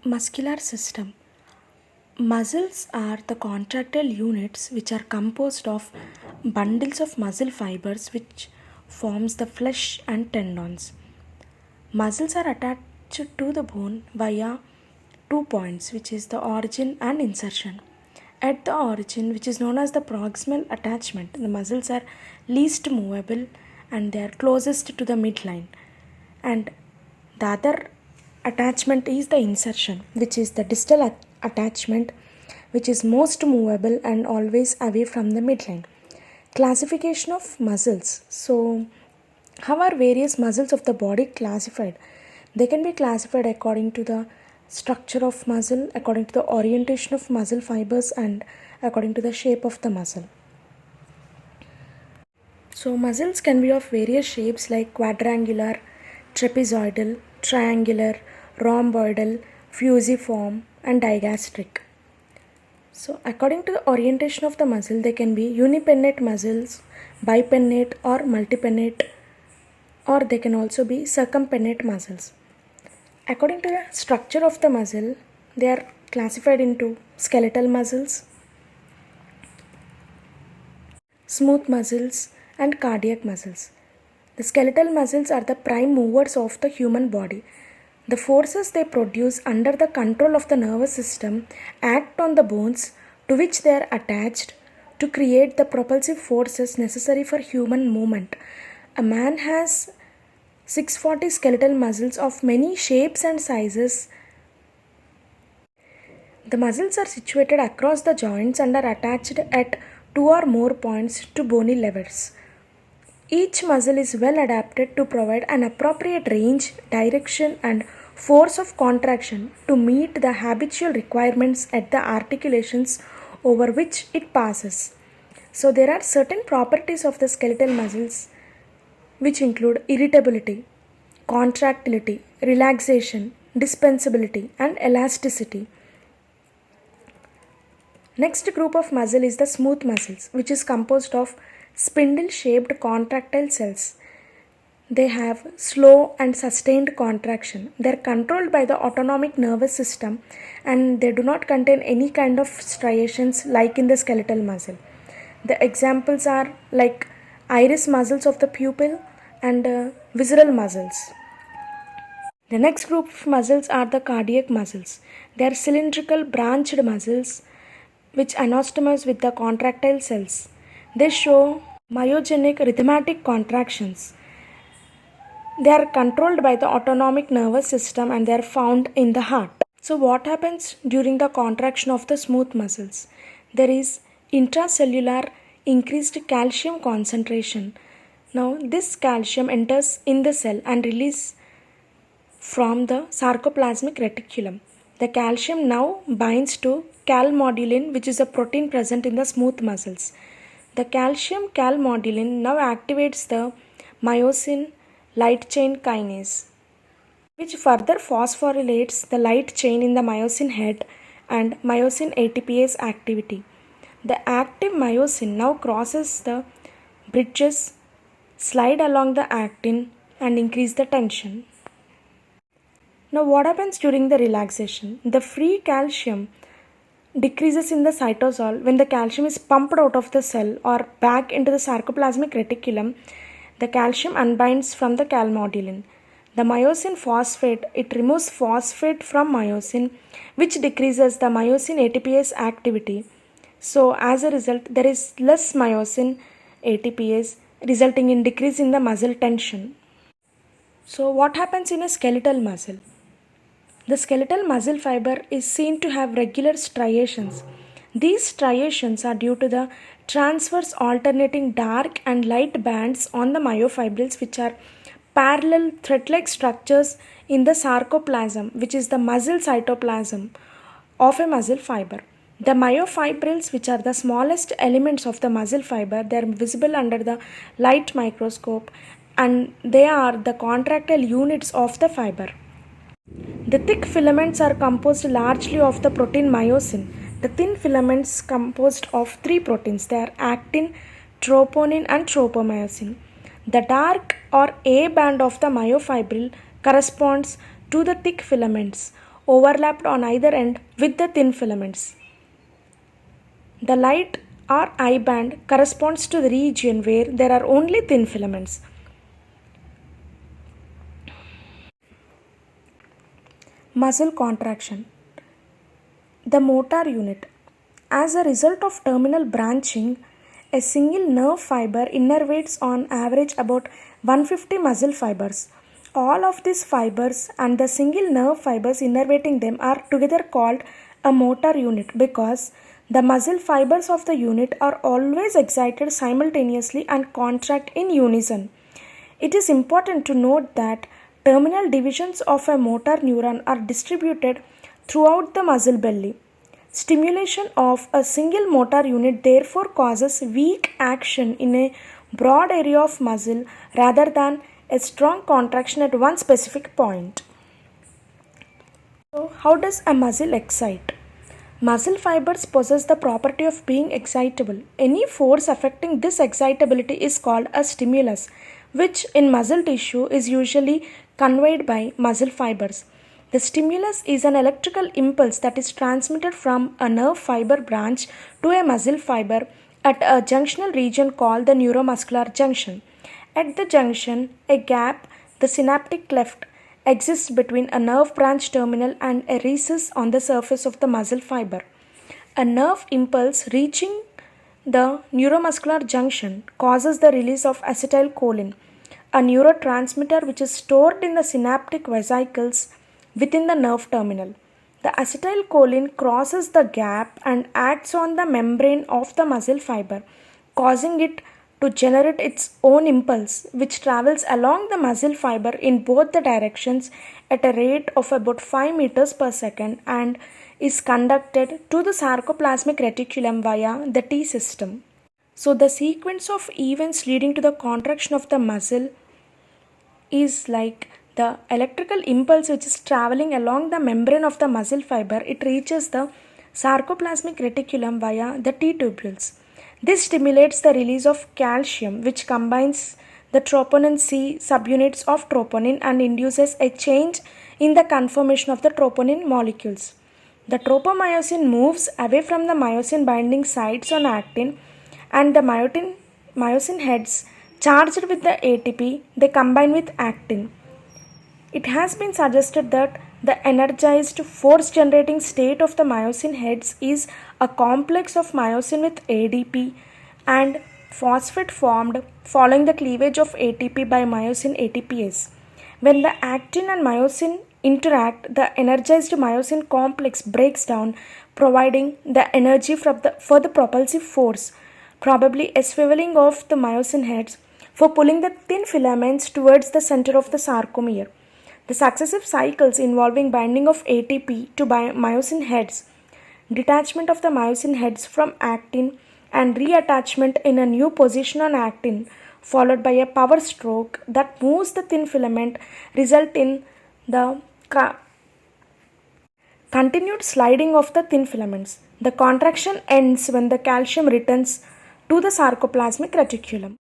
Muscular system. Muscles are the contractile units which are composed of bundles of muscle fibers which forms the flesh and tendons. Muscles are attached to the bone via 2 points, which is the origin and insertion. At the origin, which is known as the proximal attachment, the muscles are least movable and they are closest to the midline. And the other attachment is the insertion, which is the distal attachment, which is most movable and always away from the midline. Classification of muscles. So, how are various muscles of the body classified? They can be classified according to the structure of muscle, according to the orientation of muscle fibers, and according to the shape of the muscle. So, muscles can be of various shapes like quadrangular, trapezoidal, triangular, rhomboidal, fusiform, and digastric. So, according to the orientation of the muscle, they can be unipennate muscles, bipennate or multipennate, or they can also be circumpennate muscles. According to the structure of the muscle, they are classified into skeletal muscles, smooth muscles, and cardiac muscles. The skeletal muscles are the prime movers of the human body. The forces they produce under the control of the nervous system act on the bones to which they are attached to create the propulsive forces necessary for human movement. A man has 640 skeletal muscles of many shapes and sizes. The muscles are situated across the joints and are attached at 2 or more points to bony levers. Each muscle is well adapted to provide an appropriate range, direction, and force of contraction to meet the habitual requirements at the articulations over which it passes. So, there are certain properties of the skeletal muscles which include irritability, contractility, relaxation, dispensability, and elasticity. Next group of muscle is the smooth muscles, which is composed of spindle-shaped contractile cells. They have slow and sustained contraction. They are controlled by the autonomic nervous system and they do not contain any kind of striations like in the skeletal muscle. The examples are like iris muscles of the pupil and visceral muscles. The next group of muscles are the cardiac muscles. They are cylindrical branched muscles which anastomose with the contractile cells. They show myogenic rhythmatic contractions. They are controlled by the autonomic nervous system and they are found in the heart. So, what happens during the contraction of the smooth muscles? There is intracellular increased calcium concentration. Now, this calcium enters in the cell and releases from the sarcoplasmic reticulum. The calcium now binds to calmodulin, which is a protein present in the smooth muscles. The calcium calmodulin now activates the myosin light chain kinase, which further phosphorylates the light chain in the myosin head and myosin ATPase activity. The active myosin now crosses the bridges, slide along the actin, and increase the tension. Now, what happens during the relaxation? The free calcium decreases in the cytosol when the calcium is pumped out of the cell or back into the sarcoplasmic reticulum. The calcium unbinds from the calmodulin. The myosin phosphate, it removes phosphate from myosin, which decreases the myosin ATPase activity. So, as a result, there is less myosin ATPase, resulting in decrease in the muscle tension. So, what happens in a skeletal muscle? The skeletal muscle fiber is seen to have regular striations. These striations are due to the transverse alternating dark and light bands on the myofibrils, which are parallel thread-like structures in the sarcoplasm, which is the muscle cytoplasm of a muscle fiber. The myofibrils, which are the smallest elements of the muscle fiber, they are visible under the light microscope and they are the contractile units of the fiber. The thick filaments are composed largely of the protein myosin. The thin filaments composed of 3 proteins. They are actin, troponin and tropomyosin. The dark or A band of the myofibril corresponds to the thick filaments. overlapped on either end with the thin filaments. The light or eye band corresponds to the region where there are only thin filaments. Muscle contraction. The motor unit. As a result of terminal branching, a single nerve fiber innervates on average about 150 muscle fibers. All of these fibers and the single nerve fibers innervating them are together called a motor unit because the muscle fibers of the unit are always excited simultaneously and contract in unison. It is important to note that terminal divisions of a motor neuron are distributed throughout the muscle belly. Stimulation of a single motor unit therefore causes weak action in a broad area of muscle rather than a strong contraction at one specific point. So, how does a muscle excite? Muscle fibers possess the property of being excitable. Any force affecting this excitability is called a stimulus, which in muscle tissue is usually conveyed by muscle fibers. The stimulus is an electrical impulse that is transmitted from a nerve fiber branch to a muscle fiber at a junctional region called the neuromuscular junction. At the junction, a gap, the synaptic cleft, exists between a nerve branch terminal and a recess on the surface of the muscle fiber. A nerve impulse reaching the neuromuscular junction causes the release of acetylcholine, a neurotransmitter which is stored in the synaptic vesicles within the nerve terminal. The acetylcholine crosses the gap and acts on the membrane of the muscle fiber, causing it to generate its own impulse, which travels along the muscle fiber in both the directions at a rate of about 5 meters per second and is conducted to the sarcoplasmic reticulum via the T system. So, the sequence of events leading to the contraction of the muscle is like the electrical impulse which is traveling along the membrane of the muscle fiber. It reaches the sarcoplasmic reticulum via the T tubules. This stimulates the release of calcium, which combines the troponin C subunits of troponin and induces a change in the conformation of the troponin molecules. The tropomyosin moves away from the myosin binding sites on actin, and the myosin heads charged with the ATP, they combine with actin. It has been suggested that the energized force generating state of the myosin heads is a complex of myosin with ADP and phosphate formed following the cleavage of ATP by myosin ATPase. When the actin and myosin interact, the energized myosin complex breaks down, providing the energy for the propulsive force, probably a swiveling of the myosin heads for pulling the thin filaments towards the center of the sarcomere. The successive cycles involving binding of ATP to myosin heads, detachment of the myosin heads from actin, and reattachment in a new position on actin, followed by a power stroke that moves the thin filament, result in the continued sliding of the thin filaments. The contraction ends when the calcium returns to the sarcoplasmic reticulum.